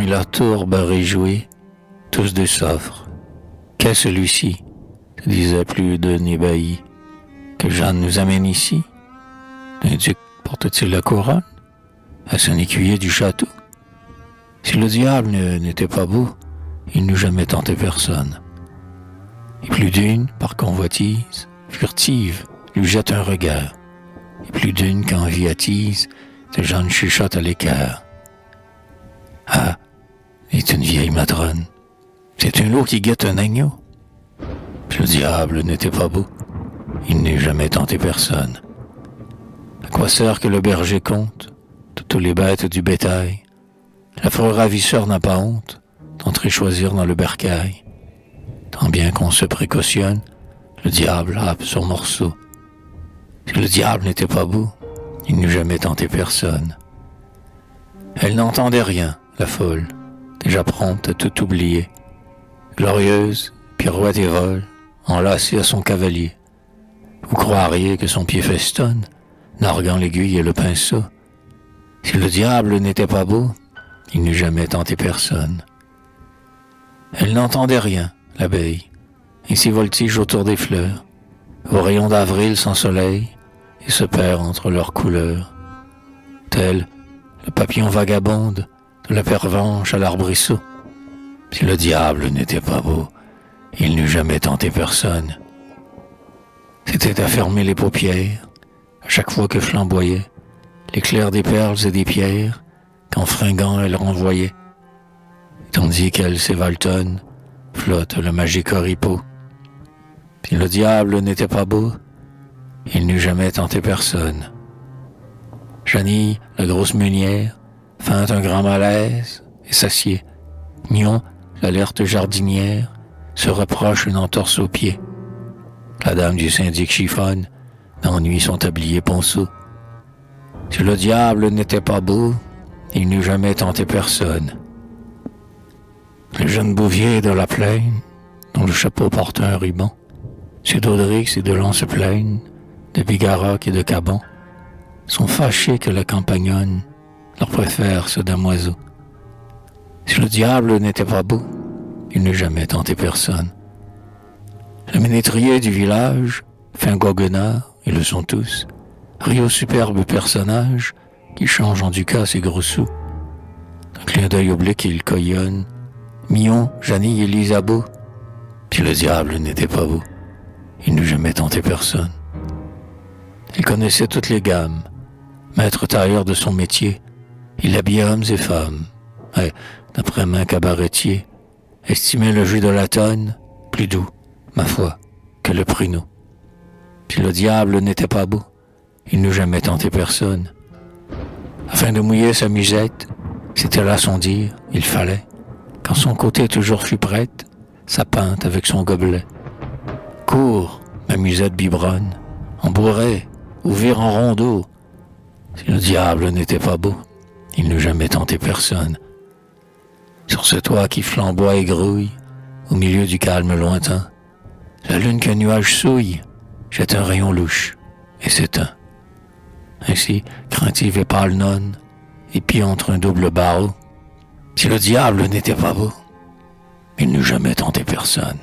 et la tourbe réjouis, tous deux s'offrent. Qu'est celui-ci, se disait plus d'un ébahi, que Jeanne nous amène ici? Un duc porte-t-il la couronne? Est-ce un écuyer du château? Si le diable n'était pas beau, il n'eût jamais tenté personne. Et plus d'une, par convoitise, furtive, lui jette un regard. Et plus d'une qu'envie attise, de Jeanne chuchote à l'écart. Ah, est une vieille matrone. C'est un loup qui guette un agneau. Puis le diable n'était pas beau. Il n'est jamais tenté personne. À quoi sert que le berger compte toutes les bêtes du bétail? L'affreux ravisseur n'a pas honte d'entrer choisir dans le bercail. Tant bien qu'on se précautionne, le diable happe son morceau. Si le diable n'était pas beau, il n'eût jamais tenté personne. Elle n'entendait rien, la folle, déjà prompte à tout oublier. Glorieuse, pirouette et vol, enlacée à son cavalier. Vous croiriez que son pied festonne, narguant l'aiguille et le pinceau. Si le diable n'était pas beau, il n'eût jamais tenté personne. Elle n'entendait rien, l'abeille, ainsi voltige autour des fleurs, aux rayons d'avril sans soleil, et se perd entre leurs couleurs. Tel le papillon vagabonde de la pervenche à l'arbrisseau. Si le diable n'était pas beau, il n'eût jamais tenté personne. C'était à fermer les paupières, à chaque fois que flamboyait l'éclair des perles et des pierres, qu'en fringant elle renvoyait, tandis qu'elle s'évaltonne, flotte le magique oripeau. Si le diable n'était pas beau, il n'eût jamais tenté personne. Janille, la grosse meunière, feint un grand malaise et s'assied. Nion, l'alerte jardinière, se reproche une entorse aux pieds. La dame du syndic chiffonne, d'ennui son tablier ponceau. Si le diable n'était pas beau, il n'eût jamais tenté personne. Le jeune bouvier de la plaine, dont le chapeau porte un ruban, ceux d'Audrix et de Lon se plaignent, de Bigarroc et de Caban, sont fâchés que la campagnonne leur préfère ce damoiseau. Si le diable n'était pas beau, il n'eût jamais tenté personne. Le ménétrier du village, fin goguenard, et le sont tous, rit au superbe personnage qui change en ducat ses gros sous. D'un clin d'œil oblique il coyonne, Mion, Janille et Lisabeau. Si le diable n'était pas beau, il n'eût jamais tenté personne. Il connaissait toutes les gammes, maître tailleur de son métier, il habillait hommes et femmes, et, d'après main cabaretier, estimait le jus de la tonne plus doux, ma foi, que le pruneau. Si le diable n'était pas beau, il n'eût jamais tenté personne. Afin de mouiller sa musette, c'était là son dire, il fallait, quand son côté toujours fut prête, sa pinte avec son gobelet. Cours, ma musette biberonne, on bourrait, ou vire en rondeau. Si le diable n'était pas beau, il n'eût jamais tenté personne. Sur ce toit qui flamboie et grouille, au milieu du calme lointain, la lune qu'un nuage souille, jette un rayon louche, et s'éteint. Ainsi, craintive et pâle nonne, épie entre un double barreau, si le diable n'était pas beau, il n'eût jamais tenté personne.